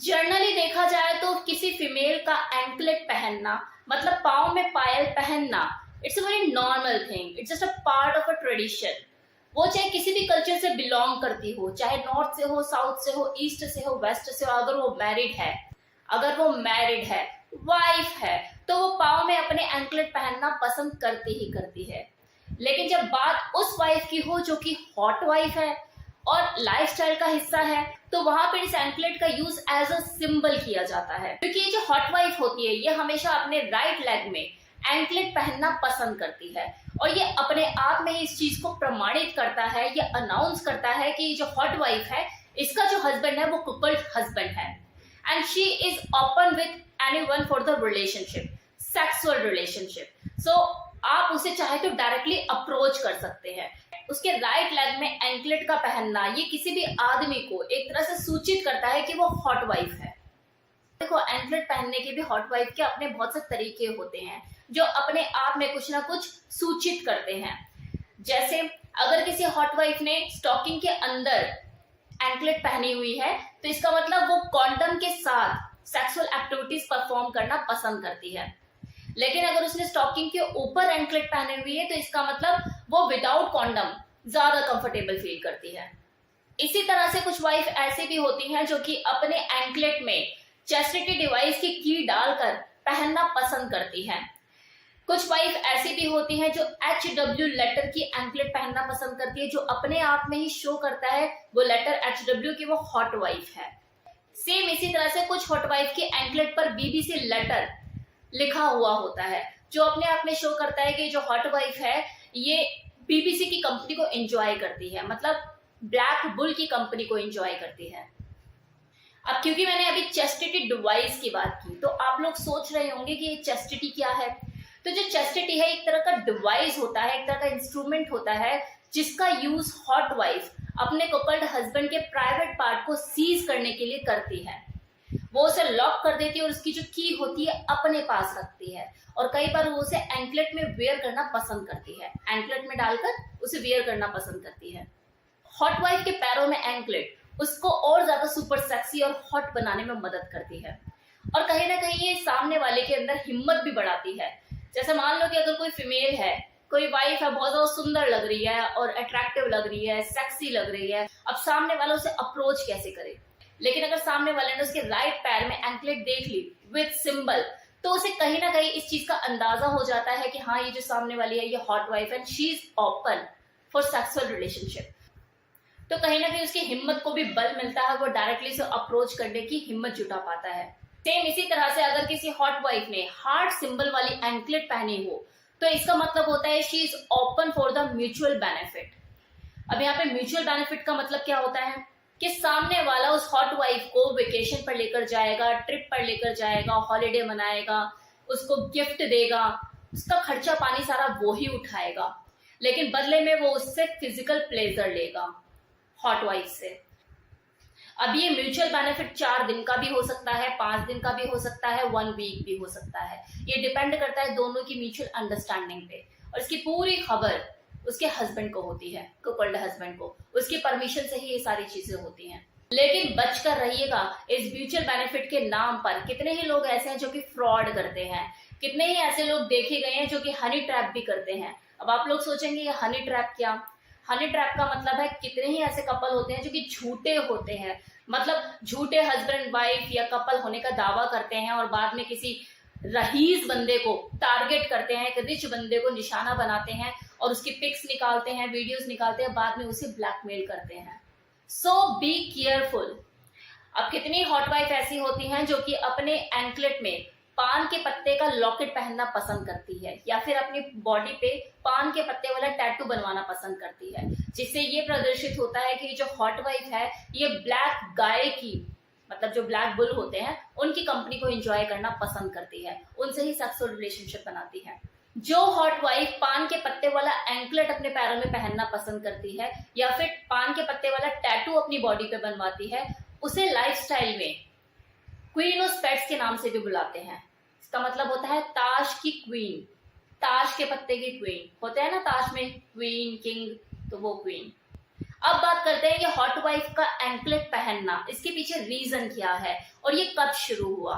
Generally देखा जाए तो किसी फीमेल का एंकलेट पहनना मतलब पाँव में पायल पहनना it's a very normal thing, it's just a part of a tradition. वो चाहे किसी भी कल्चर से बिलोंग करती हो, चाहे नॉर्थ से हो, साउथ से हो, ईस्ट से हो, वेस्ट से हो, अगर वो मैरिड है, वाइफ है, तो वो पाँव में अपने एंकलेट पहनना पसंद करती ही करती है। लेकिन जब बात उस वाइफ की हो जो कि हॉट वाइफ है और लाइफस्टाइल का हिस्सा है, तो वहां पर इस एंकलेट का यूज एज अ सिंबल किया जाता है। क्योंकि ये जो हॉट वाइफ होती है ये हमेशा अपने राइट लेग में एंकलेट पहनना पसंद करती है और ये अपने आप में ही इस चीज को प्रमाणित करता है, ये अनाउंस करता है कि ये जो हॉट वाइफ है इसका जो हस्बैंड है वो कुकल्ड हस्बैंड है and she is open with anyone for the relationship, sexual relationship. So आप उसे चाहे तो डायरेक्टली अप्रोच कर सकते हैं। उसके राइट लेग में एंकलेट का पहनना ये किसी भी आदमी को एक तरह से सूचित करता है कि वो हॉट वाइफ है। देखो, एंकलेट पहनने के भी हॉट वाइफ के अपने बहुत से तरीके होते हैं जो अपने आप में कुछ ना कुछ सूचित करते हैं। जैसे अगर किसी हॉट वाइफ ने स्टॉकिंग के अंदर एंकलेट पहनी हुई है तो इसका मतलब वो कॉन्डम के साथ सेक्सुअल एक्टिविटीज परफॉर्म करना पसंद करती है। लेकिन अगर उसने स्टॉकिंग के ऊपर एंकलेट पहने हुई है तो इसका मतलब वो विदाउट कॉन्डम ज्यादा कंफर्टेबल फील करती है। इसी तरह से कुछ वाइफ ऐसी भी होती हैं जो कि अपने एंकलेट में चेस्टिटी डिवाइस की की डालकर पहनना पसंद करती हैं। कुछ वाइफ ऐसी भी होती हैं जो HW लेटर की एंकलेट पहनना पसंद करती है, जो अपने आप में ही शो करता है वो लेटर HW की वो हॉट वाइफ है। सेम इसी तरह से कुछ हॉट वाइफ की एंकलेट पर BBC लेटर लिखा हुआ होता है जो अपने आप में शो करता है कि जो हॉट वाइफ है ये BBC की कंपनी को एंजॉय करती है, मतलब ब्लैक बुल की कंपनी को एंजॉय करती है। अब क्योंकि मैंने अभी चेस्टिटी डिवाइस की बात की तो आप लोग सोच रहे होंगे कि ये चेस्टिटी क्या है। तो जो चेस्टिटी है एक तरह का डिवाइस होता है, एक तरह का इंस्ट्रूमेंट होता है जिसका यूज हॉट वाइफ अपने कपल्ड हस्बैंड के प्राइवेट पार्ट को सीज करने के लिए करती है। वो उसे लॉक कर देती है और उसकी जो की होती है अपने पास रखती है और कई बार वो उसे एंकलेट में वेयर करना पसंद करती है, एंकलेट में डालकर उसे वेयर करना पसंद करती है। हॉट वाइफ के पैरों में एंकलेट उसको और ज्यादा सुपर सेक्सी और हॉट बनाने में मदद करती है और कहीं ना कहीं ये सामने वाले के अंदर हिम्मत भी बढ़ाती है। जैसे मान लो कि अगर कोई फीमेल है, कोई वाइफ है, बहुत ज्यादा सुंदर लग रही है और अट्रैक्टिव लग रही है, सेक्सी लग रही है, अब सामने वाला उसे अप्रोच कैसे करे। लेकिन अगर सामने वाले ने उसके राइट पैर में एंकलेट देख ली विद सिंबल तो उसे कहीं ना कहीं इस चीज का अंदाजा हो जाता है कि हाँ ये जो सामने वाली है ये हॉट वाइफ है and she is open for sexual relationship. तो कहीं ना कहीं उसकी हिम्मत को भी बल मिलता है, वो डायरेक्टली से अप्रोच करने की हिम्मत जुटा पाता है। सेम इसी तरह से अगर किसी हॉट वाइफ ने हार्ट सिंबल वाली एंकलेट पहनी हो तो इसका मतलब होता है she is open for the mutual benefit. अब यहाँ पे म्यूचुअल बेनिफिट का मतलब क्या होता है कि सामने वाला उस हॉट वाइफ को वेकेशन पर लेकर जाएगा, ट्रिप पर लेकर जाएगा, हॉलिडे मनाएगा, उसको गिफ्ट देगा, उसका खर्चा पानी सारा वो ही उठाएगा, लेकिन बदले में वो उससे फिजिकल प्लेजर लेगा हॉट वाइफ से। अब ये म्यूचुअल बेनिफिट 4 दिन का भी हो सकता है, 5 दिन का भी हो सकता है, 1 वीक भी हो सकता है। ये डिपेंड करता है दोनों की म्यूचुअल अंडरस्टैंडिंग पे और इसकी पूरी खबर उसके हस्बैंड को होती है, कपल्ड हस्बैंड को, उसकी परमिशन से ही ये सारी चीजें होती हैं। लेकिन बचकर रहिएगा, इस म्यूचुअल बेनिफिट के नाम पर कितने ही लोग ऐसे हैं जो कि फ्रॉड करते हैं, कितने ही ऐसे लोग देखे गए हैं जो कि हनी ट्रैप भी करते हैं। अब आप लोग सोचेंगे ये हनी ट्रैप क्या? हनी ट्रैप का मतलब है कितने ही ऐसे कपल होते हैं जो कि झूठे होते हैं, मतलब झूठे हस्बैंड वाइफ या कपल होने का दावा करते हैं और बाद में किसी रईस बंदे को टारगेट करते हैं, एक रिच बंदे को निशाना बनाते हैं और उसकी पिक्स निकालते हैं, वीडियोस निकालते हैं, बाद में उसे ब्लैकमेल करते हैं। सो बी केयरफुल। अब कितनी हॉट वाइफ ऐसी होती हैं जो कि अपने एंकलेट में पान के पत्ते का लॉकेट पहनना पसंद करती है या फिर अपनी बॉडी पे पान के पत्ते वाला टैटू बनवाना पसंद करती है, जिससे ये प्रदर्शित होता है कि जो हॉट वाइफ है ये ब्लैक गाय की, मतलब जो ब्लैक बुल होते हैं उनकी कंपनी को एंजॉय करना पसंद करती है, उनसे ही सेक्सुअल रिलेशनशिप बनाती है। जो हॉट वाइफ पान के पत्ते वाला एंकलेट अपने पैरों में पहनना पसंद करती है या फिर पान के पत्ते वाला टैटू अपनी बॉडी पे बनवाती है उसे लाइफस्टाइल में क्वीन ऑफ स्पेड्स के नाम से भी बुलाते हैं। इसका मतलब होता है ताश की क्वीन, ताश के पत्ते की क्वीन होते हैं ना, ताश में क्वीन किंग, तो वो क्वीन। अब बात करते हैं कि हॉट वाइफ का एंकलेट पहनना, इसके पीछे रीजन क्या है और ये कब शुरू हुआ।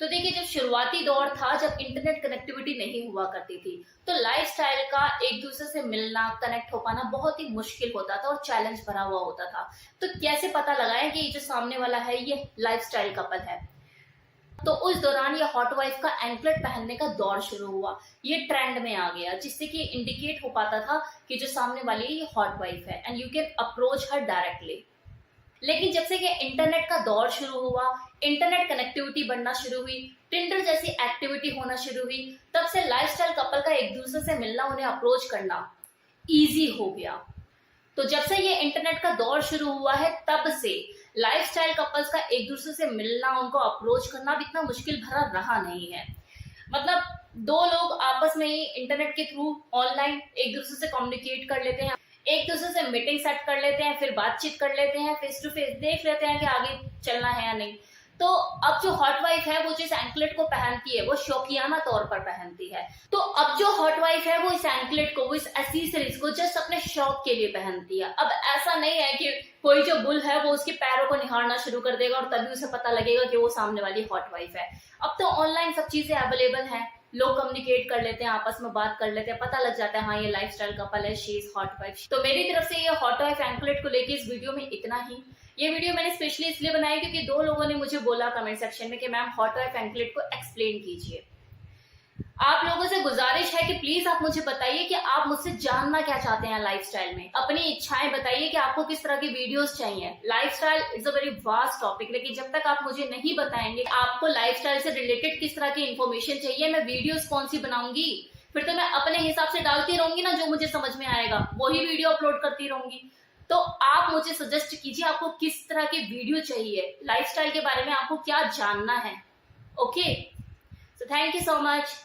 तो देखिए, जब शुरुआती दौर था, जब इंटरनेट कनेक्टिविटी नहीं हुआ करती थी, तो लाइफस्टाइल का एक दूसरे से मिलना, कनेक्ट हो पाना बहुत ही मुश्किल होता था और चैलेंज भरा हुआ होता था। तो कैसे पता लगाएं कि ये जो सामने वाला है ये लाइफस्टाइल कपल है। तो उस दौरान ये हॉट वाइफ का एंकलेट पहनने का दौर शुरू हुआ, ये ट्रेंड में आ गया, जिससे कि इंडिकेट हो पाता था कि जो सामने वाली है ये हॉट वाइफ है and you can approach her directly. लेकिन जब से कि इंटरनेट का दौर शुरू हुआ, इंटरनेट कनेक्टिविटी बढ़ना शुरू हुई, टिंडर जैसी एक्टिविटी होना शुरू हुई, तब से लाइफस्टाइल कपल का एक दूसरे से मिलना, उन्हें अप्रोच करना इजी हो गया। तो जब से ये इंटरनेट का दौर शुरू हुआ है, तब से लाइफस्टाइल कपल्स का एक दूसरे से मिलना, उनको अप्रोच करना भी इतना मुश्किल भरा रहा नहीं है। मतलब दो लोग आपस में ही इंटरनेट के थ्रू ऑनलाइन एक दूसरे से कम्युनिकेट कर लेते हैं, एक दूसरे से मीटिंग सेट कर लेते हैं, फिर बातचीत कर लेते हैं, फेस टू फेस देख लेते हैं कि आगे चलना है या नहीं। तो अब जो हॉट वाइफ है वो जिस एंकलेट को पहनती है वो शौकियाना तौर पर पहनती है। तो अब जो हॉट वाइफ है वो इस एंकलेट को, वो इस एक्सेसरीज को जस्ट अपने शौक के लिए पहनती है। अब ऐसा नहीं है कि कोई जो बुल है वो उसके पैरों को निहारना शुरू कर देगा और तभी उसे पता लगेगा कि वो सामने वाली हॉट वाइफ है। अब तो ऑनलाइन सब चीजें अवेलेबल हैं, लोग कम्युनिकेट कर लेते हैं, आपस में बात कर लेते हैं, पता लग जाता है हाँ ये लाइफस्टाइल कपल है, शी इज हॉट वाइफ। तो मेरी तरफ से ये हॉट वाइफ एंकलेट को लेके इस वीडियो में इतना ही। ये वीडियो मैंने स्पेशली इसलिए बनाई क्योंकि दो लोगों ने मुझे बोला कमेंट सेक्शन में कि मैम हॉट वाइफ एंकलेट को एक्सप्लेन कीजिए। आप लोगों से गुजारिश है कि प्लीज आप मुझे बताइए कि आप मुझसे जानना क्या चाहते हैं लाइफस्टाइल में, अपनी इच्छाएं बताइए कि आपको किस तरह की वीडियोस चाहिए। Lifestyle is a very vast topic, लेकिन जब तक आप मुझे नहीं बताएंगे आपको लाइफस्टाइल से रिलेटेड किस तरह की इंफॉर्मेशन चाहिए, मैं वीडियोस कौन सी बनाऊंगी, फिर तो मैं अपने हिसाब से डालती रहूंगी ना, जो मुझे समझ में आएगा वही वीडियो अपलोड करती रहूंगी। तो आप मुझे सजेस्ट कीजिए आपको किस तरह की वीडियो चाहिए, लाइफस्टाइल के बारे में आपको क्या जानना है। Okay, so thank you so much.